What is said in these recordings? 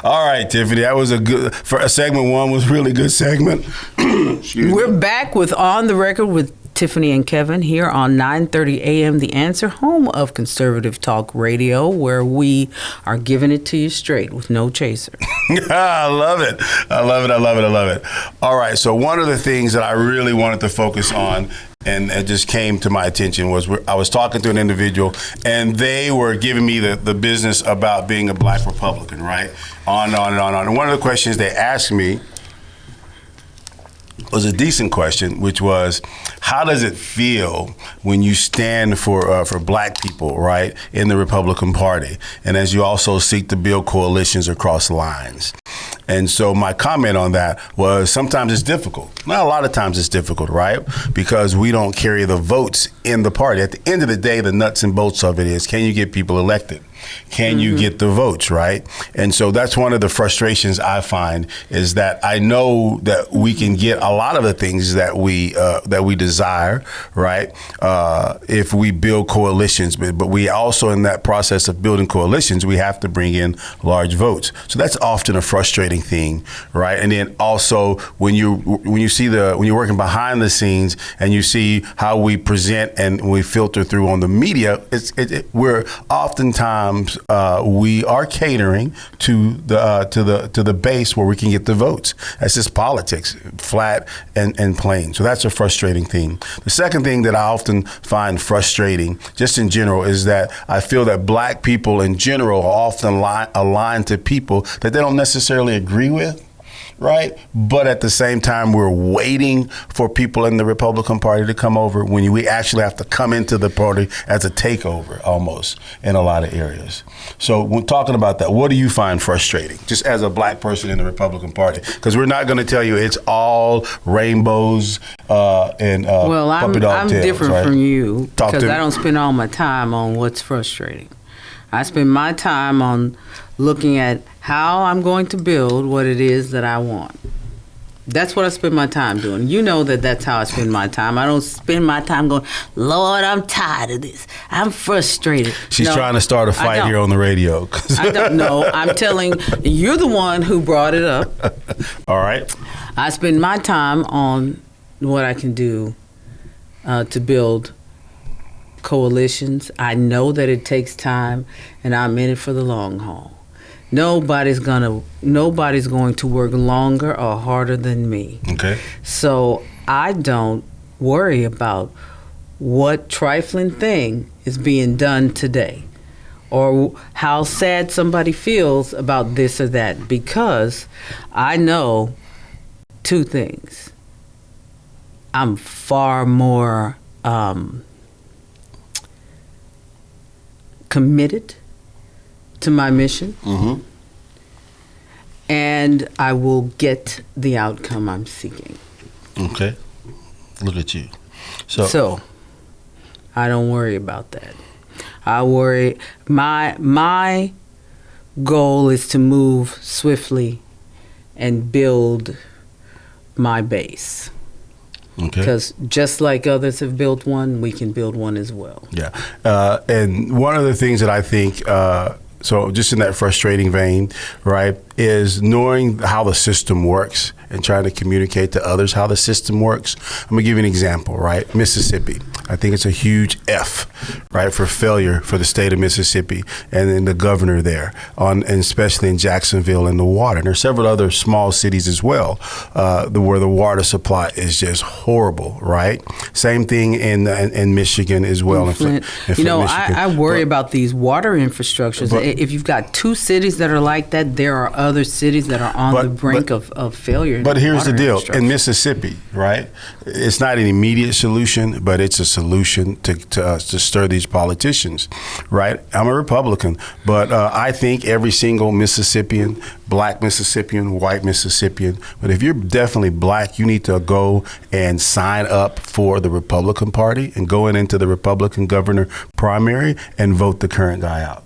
All right, Tiffany, that was segment one was really good segment. We're back with On the Record with Tiffany and Kevin here on 9:30 a.m. The Answer, home of conservative talk radio, where we are giving it to you straight with no chaser. I love it. I love it. I love it. I love it. All right. So one of the things that I really wanted to focus on, and it just came to my attention, was I was talking to an individual, and they were giving me the business about being a black Republican, right? On and on and on and on. And one of the questions they asked me was a decent question, which was, how does it feel when you stand for black people, right, in the Republican Party, and as you also seek to build coalitions across lines? And so my comment on that was, sometimes it's difficult. Not a lot of times it's difficult, right? Because we don't carry the votes in the party. At the end of the day, the nuts and bolts of it is, can you get people elected? Can you get the votes, right? And so that's one of the frustrations I find, is that I know that we can get a lot of the things that we desire, right? If we build coalitions, but we also, in that process of building coalitions, we have to bring in large votes. So that's often a frustrating thing, right? And then also when you're working behind the scenes and you see how we present and we filter through on the media, we're oftentimes we are catering to the base where we can get the votes. That's just politics, flat and plain. So that's a frustrating thing. The second thing that I often find frustrating, just in general, is that I feel that black people in general are often aligned to people that they don't necessarily agree with. Right? But at the same time, we're waiting for people in the Republican Party to come over, when we actually have to come into the party as a takeover almost in a lot of areas. So when talking about that, what do you find frustrating, just as a black person in the Republican Party? Because we're not going to tell you it's all rainbows and puppy dog I'm tails, different right? from you, because I don't spend all my time on what's frustrating. I spend my time on looking at how I'm going to build what it is that I want. That's what I spend my time doing. You know that's how I spend my time. I don't spend my time going, Lord, I'm tired of this. I'm frustrated. She's trying to start a fight here on the radio. I don't know. I'm telling you're the one who brought it up. All right. I spend my time on what I can do to build coalitions. I know that it takes time, and I'm in it for the long haul. Nobody's going to work longer or harder than me. Okay. So I don't worry about what trifling thing is being done today, or how sad somebody feels about this or that, because I know two things. I'm far more committed to my mission, and I will get the outcome I'm seeking. Okay. Look at you. So I don't worry about that. I worry, my goal is to move swiftly and build my base. Okay. Because just like others have built one, we can build one as well. Yeah. And one of the things that I think, so just in that frustrating vein, right, is knowing how the system works and trying to communicate to others how the system works. I'm gonna give you an example, right? Mississippi. I think it's a huge F, right, for failure for the state of Mississippi and then the governor there, and especially in Jacksonville and the water. And there's several other small cities as well, where the water supply is just horrible, right? Same thing in Michigan as well. I worry about these water infrastructures. If you've got two cities that are like that, there are other cities that are on the brink of failure. But here's the deal. In Mississippi, right, it's not an immediate solution, but it's a solution to stir these politicians, right? I'm a Republican, but I think every single Mississippian, black Mississippian, white Mississippian, but if you're definitely black, you need to go and sign up for the Republican Party and go into the Republican governor primary and vote the current guy out.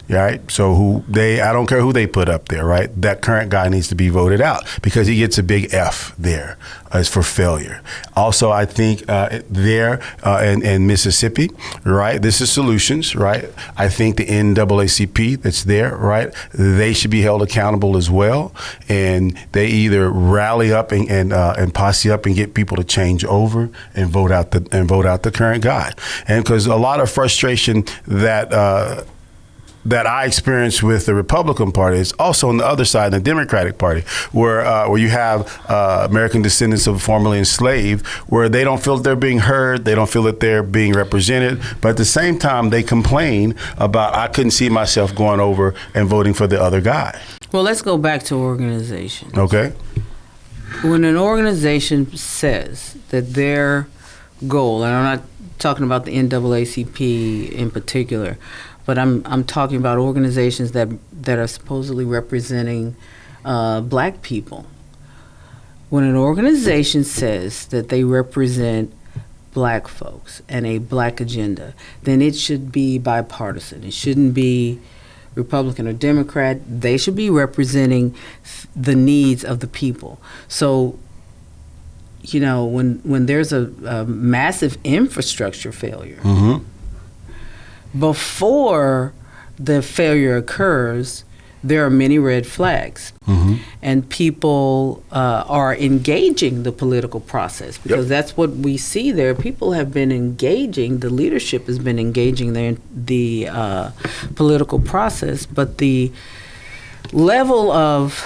Right, so I don't care who they put up there, right? That current guy needs to be voted out because he gets a big F there as for failure. Also, I think there in Mississippi, right? This is solutions, right? I think the NAACP that's there, right? They should be held accountable as well, and they either rally up and posse up and get people to change over and vote out the current guy. And because a lot of frustration that I experienced with the Republican Party is also on the other side, the Democratic Party, where you have American descendants of formerly enslaved, where they don't feel that they're being heard, they don't feel that they're being represented, but at the same time they complain about, I couldn't see myself going over and voting for the other guy. Well, let's go back to organizations. Okay. When an organization says that their goal, and I'm not talking about the NAACP in particular, but I'm talking about organizations that are supposedly representing black people. When an organization says that they represent black folks and a black agenda, then it should be bipartisan. It shouldn't be Republican or Democrat. They should be representing the needs of the people. So, you know, when there's a massive infrastructure failure, before the failure occurs, there are many red flags. And people are engaging the political process because that's what we see there. People have been engaging, the leadership has been engaging the political process, but the level of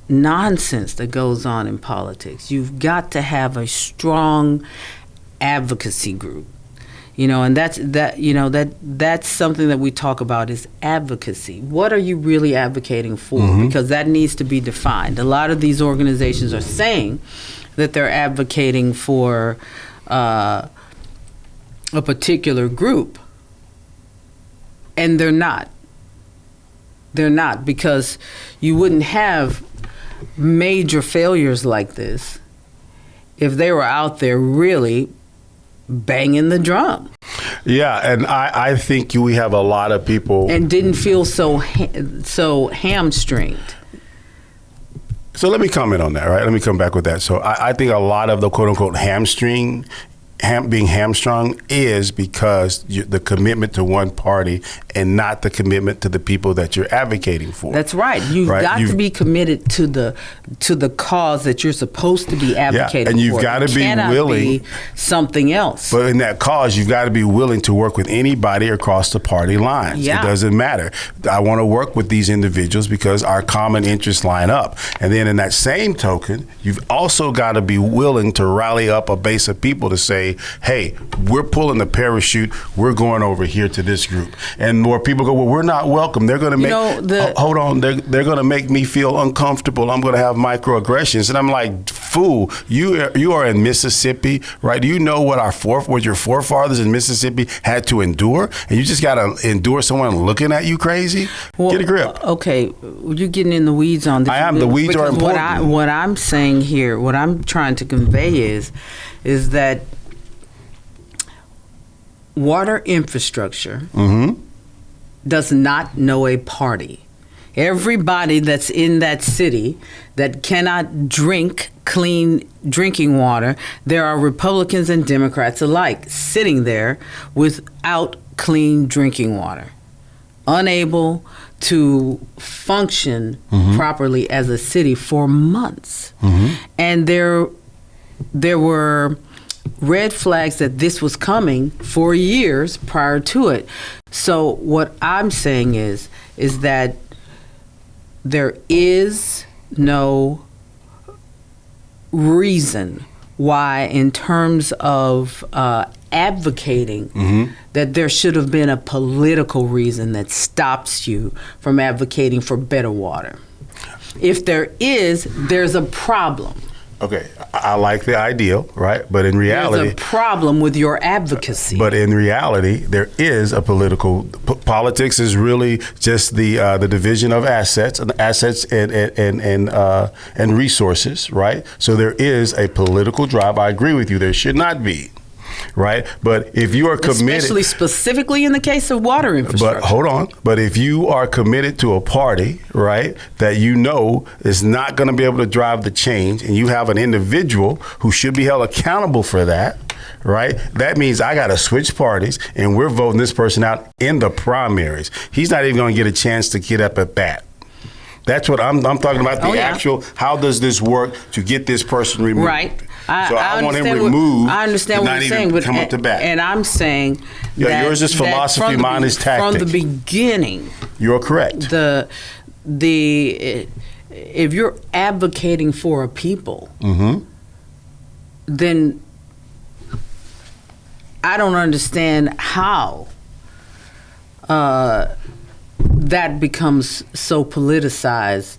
nonsense that goes on in politics, you've got to have a strong advocacy group. You know, and that's something that we talk about is advocacy. What are you really advocating for? Because that needs to be defined. A lot of these organizations are saying that they're advocating for a particular group, and they're not. They're not, because you wouldn't have major failures like this if they were out there really banging the drum. Yeah, and I think we have a lot of people and didn't feel so hamstringed. So let me comment on that, right? Let me come back with that. So I think a lot of the quote unquote being hamstrung is because the commitment to one party and not the commitment to the people that you're advocating for. That's right. You've got to be committed to the cause that you're supposed to be advocating for. And you've got to be willing. Be something else. But in that cause, you've got to be willing to work with anybody across the party lines. Yeah. It doesn't matter. I want to work with these individuals because our common interests line up. And then in that same token, you've also got to be willing to rally up a base of people to say, hey, we're pulling the parachute. We're going over here to this group. And more people go, well, we're not welcome. They're going to make, hold on, they're going to make me feel uncomfortable. I'm going to have microaggressions. And I'm like, fool, you are in Mississippi, right? Do you know what your forefathers in Mississippi had to endure? And you just got to endure someone looking at you crazy? Well, get a grip. Okay, you're getting in the weeds on this. I am. The weeds are important. What I'm saying here, what I'm trying to convey is that water infrastructure does not know a party. Everybody that's in that city that cannot drink clean drinking water, there are Republicans and Democrats alike sitting there without clean drinking water, unable to function properly as a city for months. And there were red flags that this was coming for years prior to it. So what I'm saying is that there is no reason why, in terms of advocating, that there should have been a political reason that stops you from advocating for better water. If there is, there's a problem. Okay, I like the ideal, right? But in reality, there's a problem with your advocacy. But in reality, there is a politics is really just the division of assets and resources, right? So there is a political drive. I agree with you. There should not be. right? But if you are committed, especially specifically in the case of water infrastructure. but hold on. But if you are committed to a party, right, that you know is not going to be able to drive the change, and you have an individual who should be held accountable for that, right? That means I got to switch parties, and we're voting this person out in the primaries. He's not even going to get a chance to get up at bat. That's what I'm talking about. The actual, how does this work to get this person removed? Right. I want him removed. I understand what you're saying, but come up to bat. And I'm saying that yours is philosophy, mine is tactic. From the beginning, you're correct. If you're advocating for a people, then I don't understand how that becomes so politicized.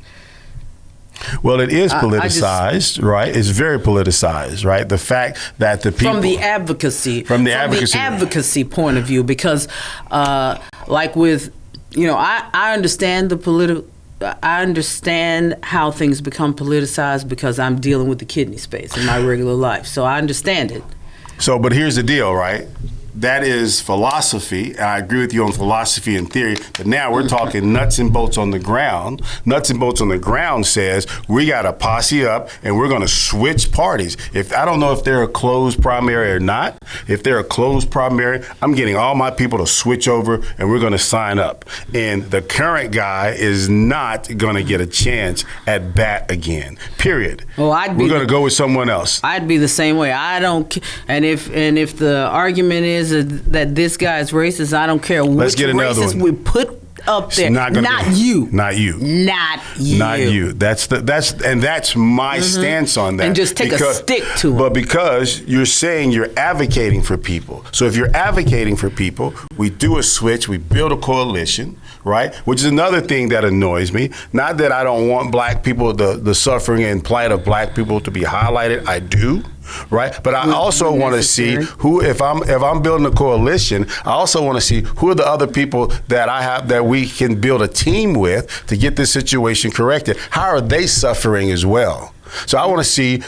Well, it is politicized, right? It's very politicized, right? The fact that the people from the advocacy point of view, because like with, I understand I understand how things become politicized because I'm dealing with the kidney space in my regular life, so I understand it. So, but here's the deal, right? That is philosophy. I agree with you on philosophy and theory, but now we're talking nuts and bolts on the ground. Nuts and bolts on the ground says we got to posse up and we're going to switch parties. I don't know if they're a closed primary or not. If they're a closed primary, I'm getting all my people to switch over and we're going to sign up. And the current guy is not going to get a chance at bat again. Period. Well, we're going to go with someone else. I'd be the same way. I don't. And if the argument is that this guy is racist, I don't care which racist we put up there. Not you. That's my stance on that. And just take a stick to him. But because you're saying you're advocating for people. So if you're advocating for people, we do a switch, we build a coalition, right? Which is another thing that annoys me. Not that I don't want black people, the suffering and plight of black people to be highlighted. I do. Right, but I also want to see who, if I'm building a coalition, I also want to see who are the other people that I have that we can build a team with to get this situation corrected. How are they suffering as well? So I want to see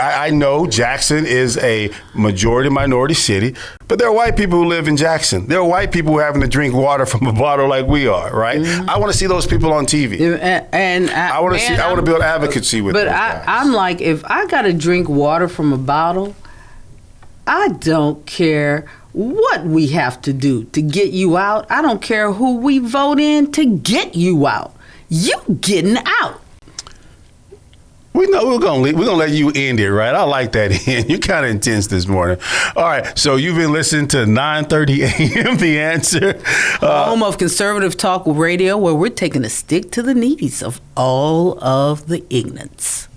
I know Jackson is a majority minority city, but there are white people who live in Jackson. There are white people who are having to drink water from a bottle like we are, right? I want to see those people on TV. And I want to build advocacy with those guys. I'm like, if I got to drink water from a bottle, I don't care what we have to do to get you out. I don't care who we vote in to get you out. You getting out. We know we're gonna let you end it, right? I like that end. You're kind of intense this morning. All right, so you've been listening to 9:30 a.m. The Answer, home of conservative talk radio, where we're taking a stick to the knees of all of the ignorance.